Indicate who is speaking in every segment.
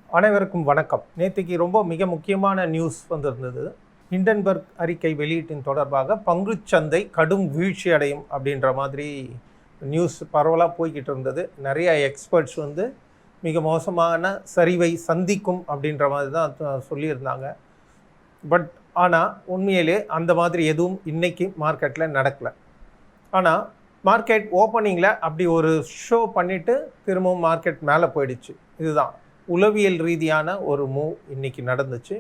Speaker 1: அனைவருக்கும் வணக்கம். நேற்றுக்கு மிக முக்கியமான நியூஸ் வந்திருந்தது. ஹிண்டன்பர்க் அறிக்கை வெளியீட்டின் தொடர்பாக பங்குச்சந்தை கடும் வீழ்ச்சி அடையும் அப்படின்ற மாதிரி நியூஸ் பரவலாக போய்கிட்டு இருந்தது. நிறைய எக்ஸ்பர்ட்ஸ் மிக மோசமான சரிவை சந்திக்கும் அப்படின்ற மாதிரி தான் சொல்லியிருந்தாங்க. பட் ஆனால் உண்மையிலே அந்த மாதிரி எதுவும் இன்றைக்கி மார்க்கெட்டில் நடக்கலை. ஆனால் மார்க்கெட் ஓப்பனிங்கில் அப்படி ஒரு ஷோ பண்ணிவிட்டு திரும்பவும் மார்க்கெட் மேலே போயிடுச்சு. இதுதான் உளவியல் ரீதியான ஒரு மூவ் இன்றைக்கி நடந்துச்சு.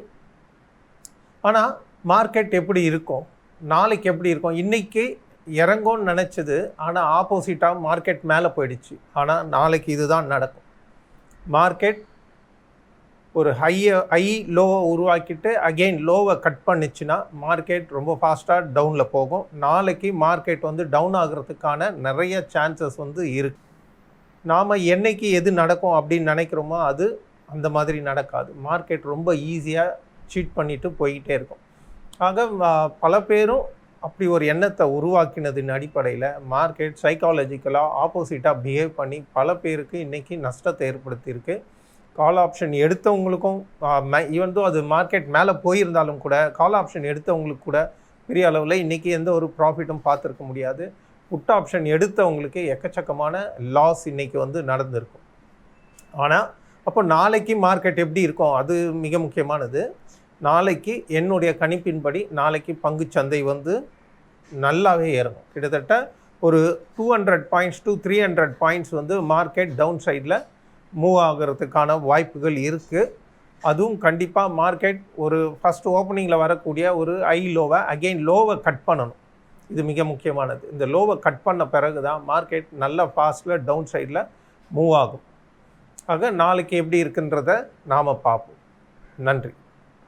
Speaker 1: ஆனால் மார்க்கெட் எப்படி இருக்கும், நாளைக்கு எப்படி இருக்கும்? இன்றைக்கி இறங்கும்னு நினச்சது, ஆனால் ஆப்போசிட்டாக மார்க்கெட் மேலே போயிடுச்சு. ஆனால் நாளைக்கு இதுதான் நடக்கும். மார்க்கெட் ஒரு ஹை லோவை உருவாக்கிட்டு அகெயின் லோவை கட் பண்ணிச்சுன்னா மார்க்கெட் ரொம்ப ஃபாஸ்ட்டாக டவுனில் போகும். நாளைக்கு மார்க்கெட் டவுன் ஆகிறதுக்கான நிறைய சான்சஸ் இருக்குது. நாம் என்னைக்கு எது நடக்கும் அப்படின்னு நினைக்கிறோமோ அது அந்த மாதிரி நடக்காது. மார்க்கெட் ரொம்ப ஈஸியாக சீட் பண்ணிவிட்டு போய்கிட்டே இருக்கும். ஆக பல பேரும் அப்படி ஒரு எண்ணத்தை உருவாக்கினதின் அடிப்படையில் மார்க்கெட் சைக்காலஜிக்கலாக ஆப்போசிட்டாக பிஹேவ் பண்ணி பல பேருக்கு இன்றைக்கி நஷ்டத்தை ஏற்படுத்தியிருக்கு. கால் ஆப்ஷன் எடுத்தவங்களுக்கும் அது மார்க்கெட் மேலே போயிருந்தாலும் கூட கால் ஆப்ஷன் எடுத்தவங்களுக்கு கூட பெரிய அளவில் இன்றைக்கி எந்த ஒரு ப்ராஃபிட்டும் பார்த்துருக்க முடியாது. புட் ஆப்ஷன் எடுத்தவங்களுக்கு எக்கச்சக்கமான லாஸ் இன்றைக்கி நடந்திருக்கும். ஆனால் அப்போ நாளைக்கு மார்க்கெட் எப்படி இருக்கும், அது மிக முக்கியமானது. நாளைக்கு என்னுடைய கணிப்பின்படி நாளைக்கு பங்குச்சந்தை நல்லாவே ஏறணும். கிட்டத்தட்ட ஒரு 200 points to 300 points market down சைடில் மூவ் ஆகிறதுக்கான வாய்ப்புகள் இருக்குது. அதுவும் கண்டிப்பாக மார்க்கெட் ஒரு ஃபஸ்ட் ஓப்பனிங்கில் வரக்கூடிய ஒரு லோவை அகெயின் லோவை கட் பண்ணணும். இது மிக முக்கியமானது. இந்த லோவை கட் பண்ண பிறகு தான் மார்க்கெட் நல்ல ஃபாஸ்ட்டில் டவுன் சைடில் மூவ் ஆகும். ஆக நாளைக்கு எப்படி இருக்குன்றதை நாம் பார்ப்போம். நன்றி.